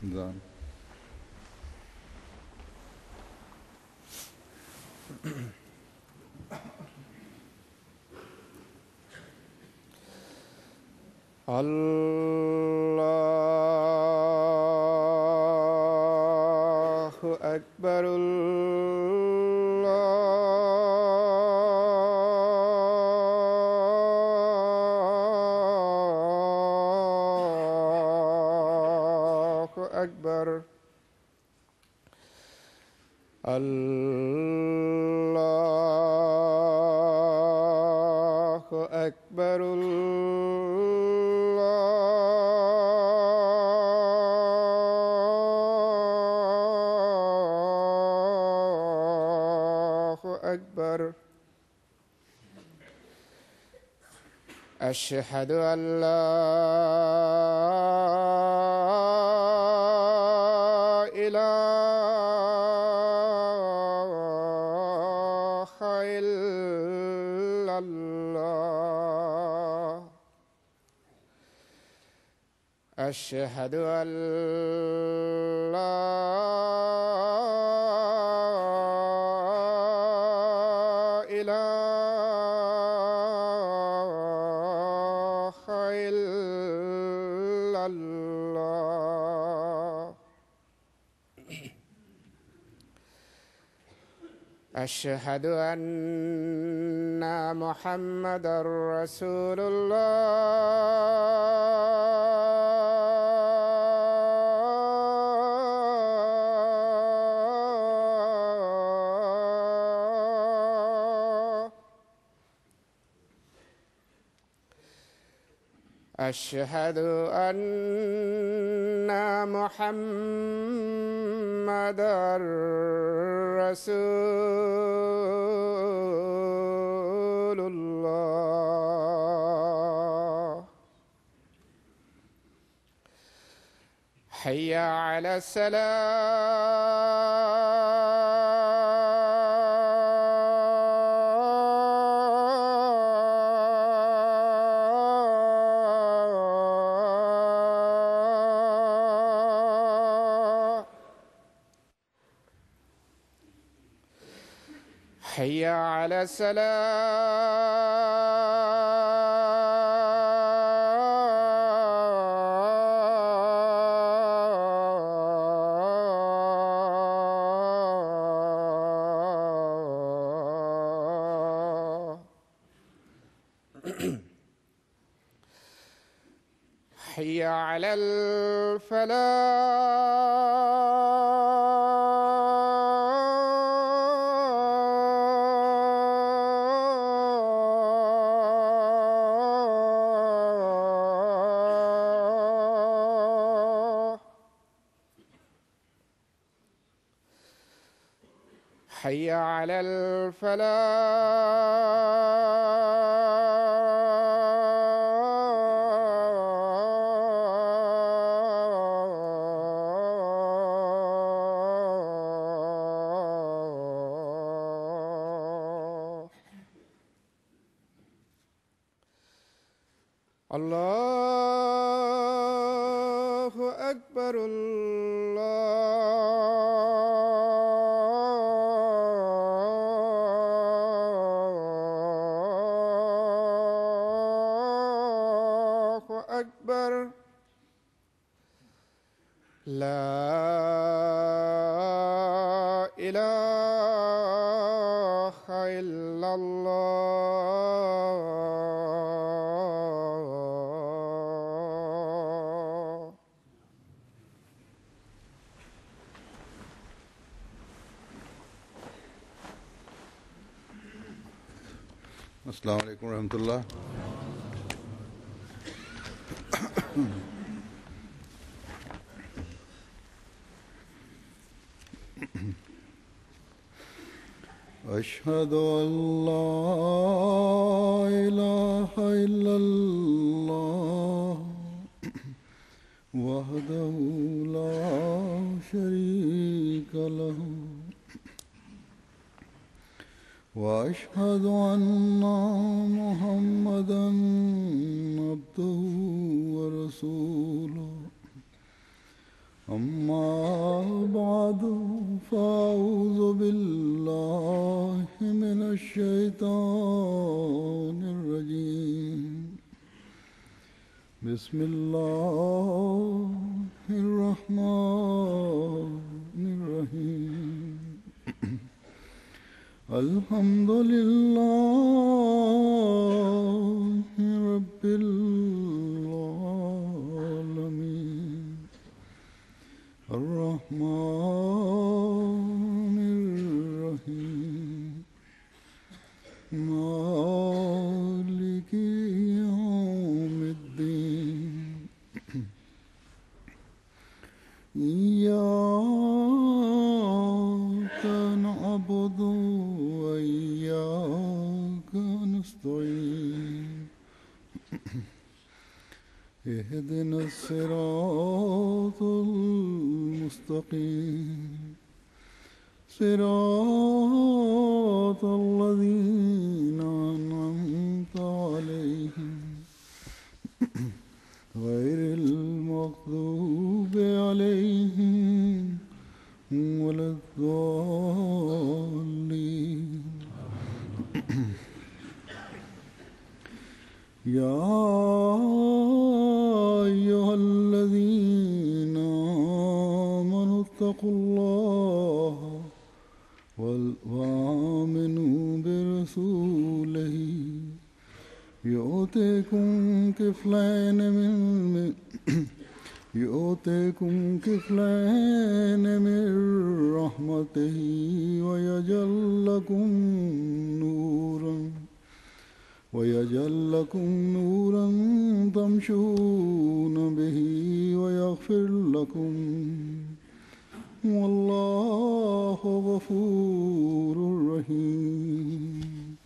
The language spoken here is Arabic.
رمضان. الله أكبر. الله أكبر. الله أكبر. الله أكبر. أشهد أن لا إله إلا الله. أشهد أن لا إله إلا الله. أشهد أن محمدًا رسول الله. أشهد أن محمدًا رسول الله. حي على الصلاة. حي على الصلاة. حي على الفلاح. حي على الفلاح. الله أكبر. الله أكبر. لا إله إلا الله. السلام عليكم ورحمة الله. أشهد أن لا إله إلا الله وحده لا شريك له وأشهد أن محمدًا عبده ورسوله أما بعد فأعوذ بالله من الشيطان الرجيم بسم الله الرحمن الرحيم الحمد لله رب العالمين الرحمن الرحيم مالك يوم الدين إياك نعبد وإياك نستعين اهدنا الصراط المستقيم صراط الذين أنعمت عليهم غير المغضوب عليهم ولا الضالين يا أيها الذين آمنوا اتقوا الله وآمنوا برسوله يؤتكم كفلين من رحمته ويجعل لكم نورا تمشون به ويغفر لكم والله غفور رحيم